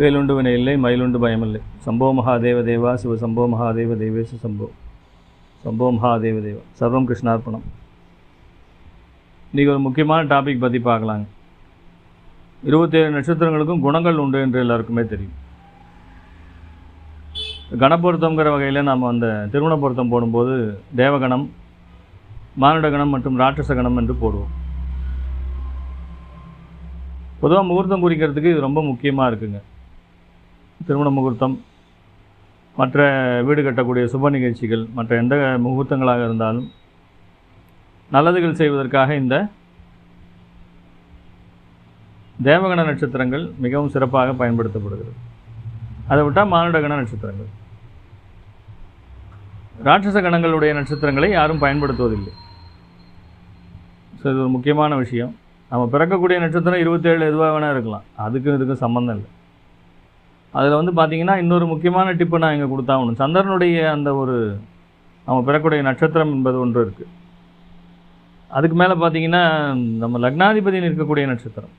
வேலுண்டு வினை இல்லை மயிலுண்டு பயமில்லை. சம்போ மகாதேவ தேவா சிவ சம்போ மகாதேவ தேவேச சம்போ சம்போ மகாதேவ தேவா. சர்வம் கிருஷ்ணார்ப்பணம். இன்றைக்கி ஒரு முக்கியமான டாபிக் பற்றி பார்க்கலாங்க. 27 நட்சத்திரங்களுக்கும் குணங்கள் உண்டு என்று எல்லாருக்குமே தெரியும். கணப்பொருத்தங்கிற வகையில் நாம் அந்த திருமண பொருத்தம் போடும்போது தேவகணம், மானுடகணம் மற்றும் ராட்சசகணம் என்று போடுவோம். பொதுவாக முகூர்த்தம் குறிக்கிறதுக்கு இது ரொம்ப முக்கியமாக இருக்குங்க. திருமண முகூர்த்தம், மற்ற வீடு கட்டக்கூடிய சுப நிகழ்ச்சிகள், மற்ற எந்த முகூர்த்தங்களாக இருந்தாலும் நல்லதுகள் செய்வதற்காக இந்த தேவகண நட்சத்திரங்கள் மிகவும் சிறப்பாக பயன்படுத்தப்படுகிறது. அதை விட்டால் மானுடகண நட்சத்திரங்கள், ராட்சச கணங்களுடைய நட்சத்திரங்களை யாரும் பயன்படுத்துவதில்லை. ஸோ இது ஒரு முக்கியமான விஷயம். நம்ம பிறக்கக்கூடிய நட்சத்திரம் 27 எதுவாக வேணால் இருக்கலாம், அதுக்கும் இதுக்கும் சம்மந்தம் இல்லை. அதில் பார்த்திங்கன்னா இன்னொரு முக்கியமான டிப்பு நான் இங்கே கொடுத்தாகணும். சந்திரனுடைய அந்த ஒரு நம்ம பிறக்கக்கூடிய நட்சத்திரம் என்பது ஒன்று இருக்குது. அதுக்கு மேலே பார்த்திங்கன்னா நம்ம லக்னாதிபதி இருக்கக்கூடிய நட்சத்திரம்.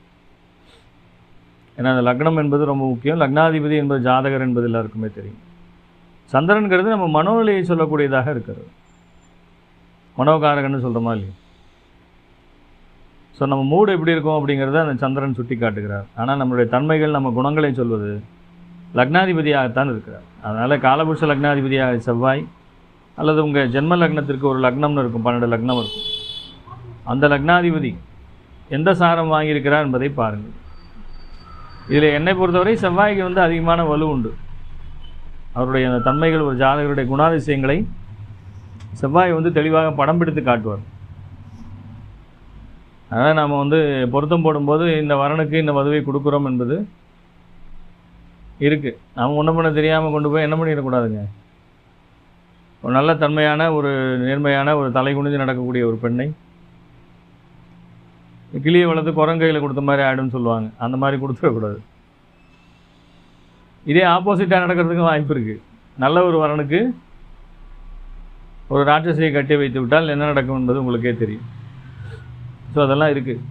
ஏன்னா அந்த லக்னம் என்பது ரொம்ப முக்கியம். லக்னாதிபதி என்பது ஜாதகர் என்பது எல்லாருக்குமே தெரியும். சந்திரனுங்கிறது நம்ம மனோநிலையை சொல்லக்கூடியதாக இருக்கிறது. மனோகாரகன்னு சொல்கிறோமா இல்லையா? ஸோ நம்ம மூடு எப்படி இருக்கும் அப்படிங்கிறத அந்த சந்திரன் சுட்டி காட்டுகிறார். ஆனால் நம்மளுடைய தன்மைகள், நம்ம குணங்களை சொல்வது லக்னாதிபதியாகத்தான் இருக்கிறார். அதனால் காலபுருஷ லக்னாதிபதியாக செவ்வாய், அல்லது உங்கள் ஜென்ம லக்னத்திற்கு ஒரு லக்னம்னு இருக்கும், 12 லக்னம் இருக்கும். அந்த லக்னாதிபதி எந்த சாரம் வாங்கியிருக்கிறார் என்பதை பாருங்கள். இதில் என்னை பொறுத்தவரை செவ்வாய்க்கு அதிகமான வலு உண்டு. அவருடைய அந்த தன்மைகள், ஒரு ஜாதகருடைய குணாதிசயங்களை செவ்வாய் தெளிவாக படம் பிடித்து காட்டுவார். அதனால் நாம் பொருத்தம் போடும்போது இந்த வரனுக்கு இந்த வதுவை கொடுக்குறோம் என்பது இருக்குது. நாம் ஒன்றும் பண்ண தெரியாமல் கொண்டு போய் என்ன பண்ணிடக்கூடாதுங்க. ஒரு நல்ல தன்மையான, ஒரு நேர்மையான, ஒரு தலை குனிஞ்சு நடக்கக்கூடிய ஒரு பெண்ணை கிளியை வளர்த்து குரங்கையில் கொடுத்த மாதிரி ஆகிடும்னு சொல்லுவாங்க. அந்த மாதிரி கொடுத்துடக்கூடாது. இதே ஆப்போசிட்டாக நடக்கிறதுக்கும் வாய்ப்பு இருக்குது. நல்ல ஒரு வரனுக்கு ஒரு ராட்சசியை கட்டி வைத்து விட்டால் என்ன நடக்கும் என்பது உங்களுக்கே தெரியும். ஸோ அதெல்லாம் இருக்குது.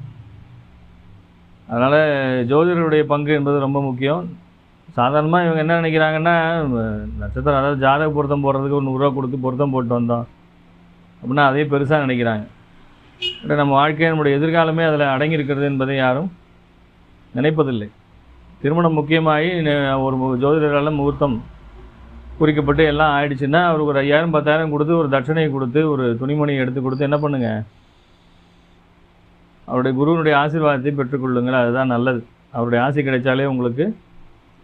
அதனால் ஜோதிடருடைய பங்கு என்பது ரொம்ப முக்கியம். சாதாரணமாக இவங்க என்ன நினைக்கிறாங்கன்னா, நட்சத்திரம் அதாவது ஜாதக பொருத்தம் போடுறதுக்கு ஒரு 100 ரூபா கொடுத்து பொருத்தம் போட்டு வந்தோம் அப்படின்னா அதே பெருசாக நினைக்கிறாங்க. நம்ம வாழ்க்கை, நம்முடைய எதிர்காலமே அதில் அடங்கி இருக்கிறது என்பதை யாரும் நினைப்பதில்லை. திருமணம் முக்கியமாகி ஒரு ஜோதிடரால் முகூர்த்தம் குறிக்கப்பட்டு எல்லாம் ஆயிடுச்சுன்னா அவருக்கு ஒரு 5000 10,000 கொடுத்து, ஒரு தட்சணையை கொடுத்து, ஒரு துணிமணியை எடுத்து கொடுத்து என்ன பண்ணுங்க, அவருடைய குருவினுடைய ஆசீர்வாதத்தை பெற்றுக்கொள்ளுங்கள். அதுதான் நல்லது. அவருடைய ஆசை கிடைச்சாலே உங்களுக்கு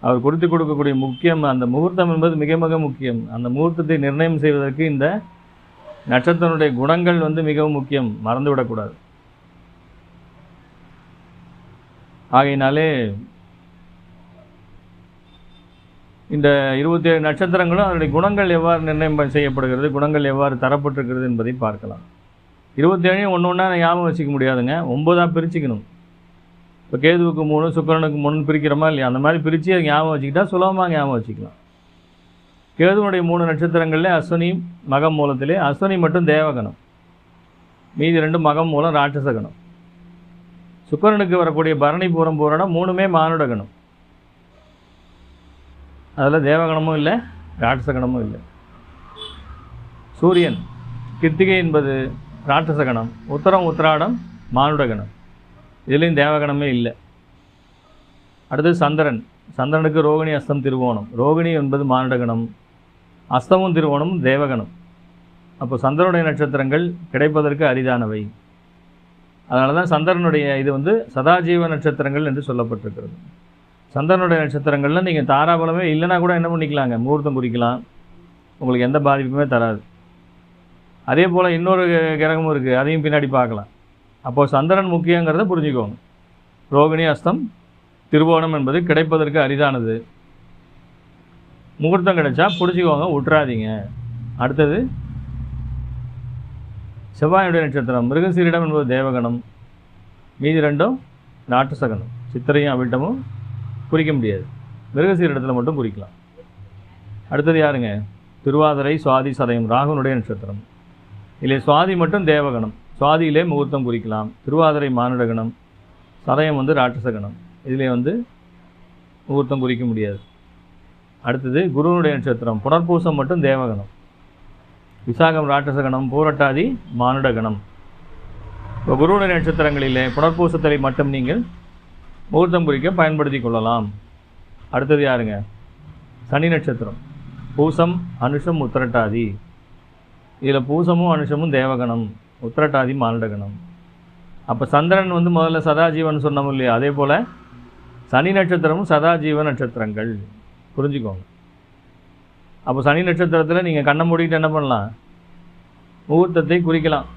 அவர் கொடுத்து கொடுக்கக்கூடிய முக்கியம் அந்த முகூர்த்தம் என்பது மிக மிக முக்கியம். அந்த முகூர்த்தத்தை நிர்ணயம் செய்வதற்கு இந்த நட்சத்திரனுடைய குணங்கள் மிகவும் முக்கியம், மறந்துவிடக்கூடாது. ஆகையினாலே இந்த 27 நட்சத்திரங்களும் அதனுடைய குணங்கள் எவ்வாறு நிர்ணயம் செய்யப்படுகிறது, குணங்கள் எவ்வாறு தரப்பட்டிருக்கிறது என்பதை பார்க்கலாம். 27 ஒன்று ஒன்றா ஞாபகம் வச்சுக்க முடியாதுங்க, 9ஆக பிரிச்சுக்கணும். இப்போ கேதுவுக்கு 3, சுக்கிரனுக்கு 3 பிரிக்கிறோமா இல்லையா? அந்த மாதிரி பிரித்து அதை ஞாபகம் வச்சுக்கிட்டா சுலபமாக ஞாபகம் வச்சுக்கலாம். கேதுவனுடைய 3 நட்சத்திரங்களில் அஸ்வினி மகம் மூலத்திலே அஸ்வினி மட்டும் தேவகணம், மீதி 2 மகம் மூலம் ராட்சசகணம். சுக்கிரனுக்கு வரக்கூடிய பரணி, பூரம், பூரணம் 3மே மானுடகணம். அதில் தேவகணமும் இல்லை, ராட்சசகணமும் இல்லை. சூரியன் கிருத்திகை என்பது ராட்சசகணம், உத்தரம் உத்திராடம் மானுடகணம், இதுலேயும் தேவகணமே இல்லை. அடுத்து சந்திரன், சந்திரனுக்கு ரோகிணி, அஸ்தம், திருவோணம். ரோகிணி என்பது மானுடகணம், அஸ்தமும் திருவோணமும் தேவகணம். அப்போ சந்திரனுடைய நட்சத்திரங்கள் கிடைப்பதற்கு அரிதானவை. அதனால தான் சந்திரனுடைய இது சதாஜீவ நட்சத்திரங்கள் என்று சொல்லப்பட்டிருக்கிறது. சந்திரனுடைய நட்சத்திரங்களில் நீங்கள் தாராபலமே இல்லைனா கூட என்ன பண்ணிக்கலாங்க, முகூர்த்தம் குறிக்கலாம், உங்களுக்கு எந்த பாதிப்புமே தராது. அதே போல் இன்னொரு கிரகமும் இருக்குது, அதையும் பின்னாடி பார்க்கலாம். அப்போது சந்திரன் முக்கியங்கிறத புரிஞ்சுக்கோங்க. ரோகிணி, அஸ்தம், திருவோணம் என்பது கிடைப்பதற்கு அரிதானது. முகூர்த்தம் கிடைச்சா பிடிச்சிக்கோங்க, விட்டுறாதீங்க. அடுத்தது செவ்வாயுடைய நட்சத்திரம், மிருகசீரிடம் என்பது தேவகணம், மீதி 2ம் ராட்சசகணம். சித்திரையும் அவிட்டமும் குறிக்க முடியாது, மிருகசீரிடத்தில் மட்டும் குறிக்கலாம். அடுத்தது யாருங்க, திருவாதிரை, சுவாதி, சதயம் ராகுனுடைய நட்சத்திரம். இதிலே சுவாதி மட்டும் தேவகணம், சுவாதியிலே முகூர்த்தம் குறிக்கலாம். திருவாதிரை மானுடகணம், சதயம் ராட்சசகணம். இதிலே முகூர்த்தம் குறிக்க முடியாது. அடுத்தது குருனுடைய நட்சத்திரம் புனர்பூசம் மட்டும் தேவகணம், விசாகம் ராட்சசகணம், பூரட்டாதி மானுடகணம். இப்போ குருனுடைய நட்சத்திரங்களிலே புனர்பூசத்தை மட்டும் நீங்கள் முகூர்த்தம் குறிக்க பயன்படுத்தி கொள்ளலாம். அடுத்தது யாருங்க? சனி நட்சத்திரம் பூசம் அனுஷம் உத்திரட்டாதி. இதில் பூசமும் அனுஷமும் தேவகணம், உத்திரட்டாதி மானுடகணம். அப்போ சந்திரன் முதல்ல சதாஜீவன் சொன்னோம் இல்லையா, அதே போல் சனி நட்சத்திரமும் சதாஜீவ நட்சத்திரங்கள், புரிஞ்சுக்கோங்க. அப்போ சனி நட்சத்திரத்தில் நீங்கள் கண்ணை மூடிட்டு என்ன பண்ணலாம்? முகூர்த்தத்தை குறிக்கலாம்.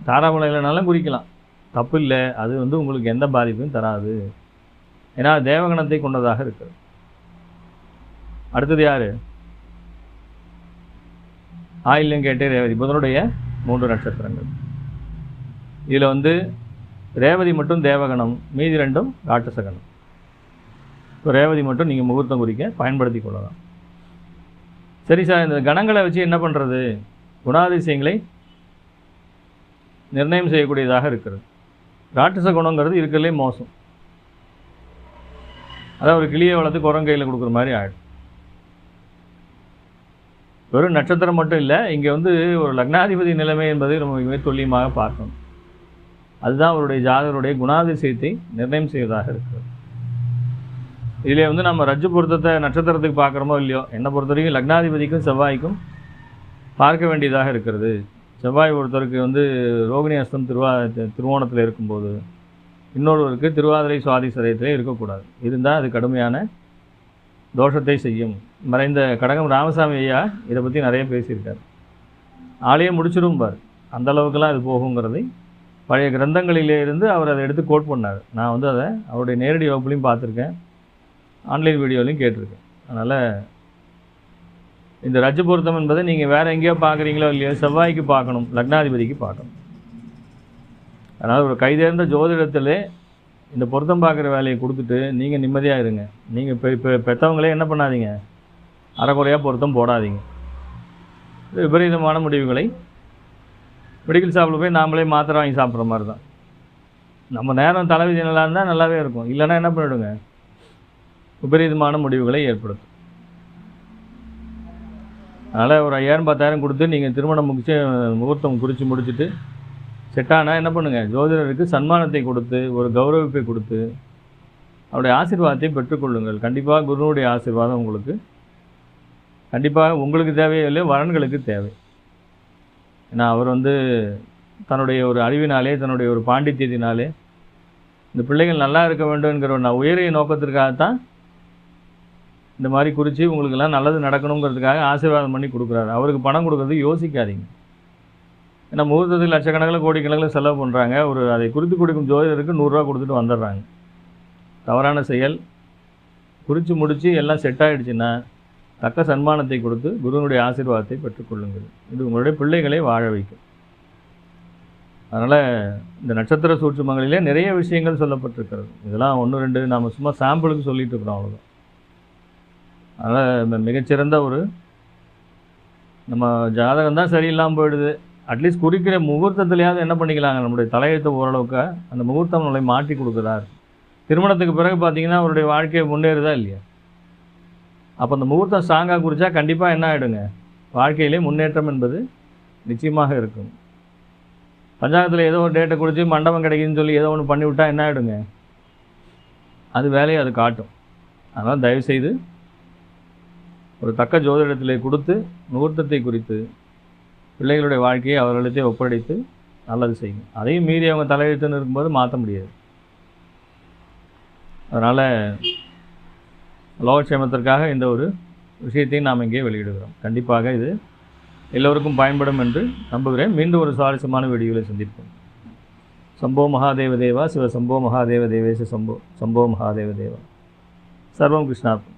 தாராபலம் இல்லைனாலும் குறிக்கலாம், தப்பு இல்லை. அது உங்களுக்கு எந்த பாதிப்பும் தராது. ஏன்னா தேவகணத்தை கொண்டதாக இருக்குது. அடுத்தது யார்? ஆயில்யம் கேட்டே ரேவதி, புதனுடைய 3 நட்சத்திரங்கள். இதில் ரேவதி மட்டும் தேவகணம், மீதி 2ம் ராட்சசகணம். இப்போ ரேவதி மட்டும் நீங்கள் முகூர்த்தம் குறிக்க பயன்படுத்தி கொள்ளலாம். சரி சார், இந்த கணங்களை வச்சு என்ன பண்ணுறது? குணாதிசயங்களை நிர்ணயம் செய்யக்கூடியதாக இருக்கிறது. ராட்சச குணங்கிறது இருக்கிறதுலே மோசம். அதாவது ஒரு கிளியை வளர்த்து குரங்கையில் கொடுக்குற மாதிரி ஆகிடும். வெறும் நட்சத்திரம் மட்டும் இல்லை, இங்கே ஒரு லக்னாதிபதி நிலைமை என்பதை நம்ம மிக துல்லியமாக பார்க்கணும். அதுதான் அவருடைய ஜாதகருடைய குணாதிசயத்தை நிர்ணயம் செய்வதாக இருக்கிறது. இதிலே நம்ம ரஜ்ஜு பொருத்தத்தை நட்சத்திரத்துக்கு பார்க்குறோமோ இல்லையோ, என்னை பொறுத்த வரைக்கும் லக்னாதிபதிக்கும் செவ்வாய்க்கும் பார்க்க வேண்டியதாக இருக்கிறது. செவ்வாய் ஒருத்தருக்கு ரோகிணி அஸ்தம் திருவோணத்தில் இருக்கும்போது, இன்னொருவருக்கு திருவாதிரை சுவாதி சதயத்திலே இருக்கக்கூடாது. இருந்தால் அது கடுமையான தோஷத்தை செய்யும். மறைந்த கடகம் ராமசாமி ஐயா இதை பற்றி நிறைய பேசியிருக்கார். ஆளையே முடிச்சிடும் பார், அந்த அளவுக்குலாம் அது போகுங்கிறதை பழைய கிரந்தங்களிலே இருந்து அவர் அதை எடுத்து கோட் பண்ணார். நான் அதை அவருடைய நேரடி வகுப்புலையும் பார்த்துருக்கேன், ஆன்லைன் வீடியோலையும் கேட்டிருக்கேன். அதனால் இந்த ரஜ்ஜு பொருத்தம் என்பதை நீங்கள் வேறு எங்கேயோ பார்க்குறீங்களோ இல்லையோ, செவ்வாய்க்கு பார்க்கணும், லக்னாதிபதிக்கு பார்க்கணும். அதனால் ஒரு கைதேர்ந்த ஜோதிடத்திலே இந்த பொருத்தம் பார்க்குற வேலையை கொடுத்துட்டு நீங்கள் நிம்மதியாக இருங்க. நீங்கள் இப்போ பெற்றவங்களே என்ன பண்ணாதீங்க, அரைக்குறையாக பொருத்தம் போடாதீங்க. விபரீதமான முடிவுகளை மெடிக்கல் ஷாப்பில் போய் நாமளே மாத்திரை வாங்கி சாப்பிட்ற மாதிரி தான். நம்ம நேரம் தலைவிதி நல்லா இருந்தால் நல்லாவே இருக்கும், இல்லைன்னா என்ன பண்ணிவிடுங்க, விபரீதமான முடிவுகளை ஏற்படுத்தும். அதனால் ஒரு 5000-10,000 கொடுத்து நீங்கள் திருமணம் முகூர்த்தம் குறித்து முடிச்சுட்டு செட்டானால் என்ன பண்ணுங்கள், ஜோதிடருக்கு சன்மானத்தை கொடுத்து ஒரு கௌரவிப்பை கொடுத்து அவருடைய ஆசீர்வாதத்தை பெற்றுக்கொள்ளுங்கள். கண்டிப்பாக குருனுடைய ஆசீர்வாதம் உங்களுக்கு தேவையில்லை, வரன்களுக்கு தேவை. ஏன்னா அவர் தன்னுடைய ஒரு அறிவினாலே, தன்னுடைய ஒரு பாண்டித்யத்தினாலே இந்த பிள்ளைகள் நல்லா இருக்க வேண்டும்ங்கிற ஒரு உயரிய நோக்கத்திற்காகத்தான் இந்த மாதிரி குறித்து உங்களுக்கெல்லாம் நல்லது நடக்கணுங்கிறதுக்காக ஆசீர்வாதம் பண்ணி கொடுக்குறாரு. அவருக்கு பணம் கொடுக்குறது யோசிக்காதீங்க. ஏன்னா முகூர்த்தத்தில் லட்சக்கணக்கில் கோடிக்கணக்கில் செலவு பண்ணுறாங்க. அதை குறித்து கொடுக்கும் ஜோதிடருக்கு 100 ரூபா கொடுத்துட்டு வந்துடுறாங்க. தவறான செயல். குறித்து முடித்து எல்லாம் செட் ஆகிடுச்சுன்னா தக்க சன்மானத்தை கொடுத்து குருனுடைய ஆசீர்வாதத்தை பெற்றுக்கொள்ளுங்கள். இது உங்களுடைய பிள்ளைகளை வாழ வைக்கும். அதனால் இந்த நட்சத்திர சூட்சுமங்களிலே நிறைய விஷயங்கள் சொல்லப்பட்டிருக்கிறது. இதெல்லாம் 1-2 நாம் சும்மா சாம்பிளுக்கு சொல்லிட்டு இருக்கிறோம், அவ்வளோதான். அதனால் மிகச்சிறந்த நம்ம ஜாதகம் தான் சரியில்லாமல் போயிடுது. அட்லீஸ்ட் குறிக்கிற முகூர்த்தத்துலையாவது என்ன பண்ணிக்கலாங்க, நம்முடைய தலையெழுத்தை ஓரளவுக்கு அந்த முகூர்த்தம் நம்மளை மாற்றி கொடுக்குறார். திருமணத்துக்கு பிறகு பார்த்திங்கன்னா அவருடைய வாழ்க்கையை முன்னேறுதா இல்லையா? அப்போ அந்த முகூர்த்தம் ஸ்ட்ராங்காக குறித்தா கண்டிப்பாக என்ன ஆகிடுங்க, வாழ்க்கையிலே முன்னேற்றம் என்பது நிச்சயமாக இருக்கும். பஞ்சாங்கத்தில் ஏதோ ஒரு டேட்டை குறித்து மண்டபம் கிடைக்குதுன்னு சொல்லி ஏதோ ஒன்று பண்ணிவிட்டால் என்ன ஆகிடுங்க, அது வேலையை அது காட்டும். அதனால் தயவுசெய்து ஒரு தக்க ஜோதிடத்திலே கொடுத்து முகூர்த்தத்தை குறித்து பிள்ளைகளுடைய வாழ்க்கையை அவர்களிடத்தே ஒப்படைத்து நல்லது செய்யும். அதையும் மீறி அவங்க தலையெழுத்துன்னு இருக்கும்போது மாற்ற முடியாது. அதனால் லோகக்ஷேமத்திற்காக இந்த ஒரு விஷயத்தையும் நாம் இங்கே வெளியிடுகிறோம். கண்டிப்பாக இது எல்லோருக்கும் பயன்படும் என்று நம்புகிறேன். மீண்டும் ஒரு சுவாரஸ்யமான வீடியோவில் சந்திப்போம். சம்போ மகாதேவ தேவா சிவ சம்போ மகாதேவ தேவேச சம்போ சம்போ மகாதேவ தேவா. சர்வம் கிருஷ்ணார்ப்பணம்.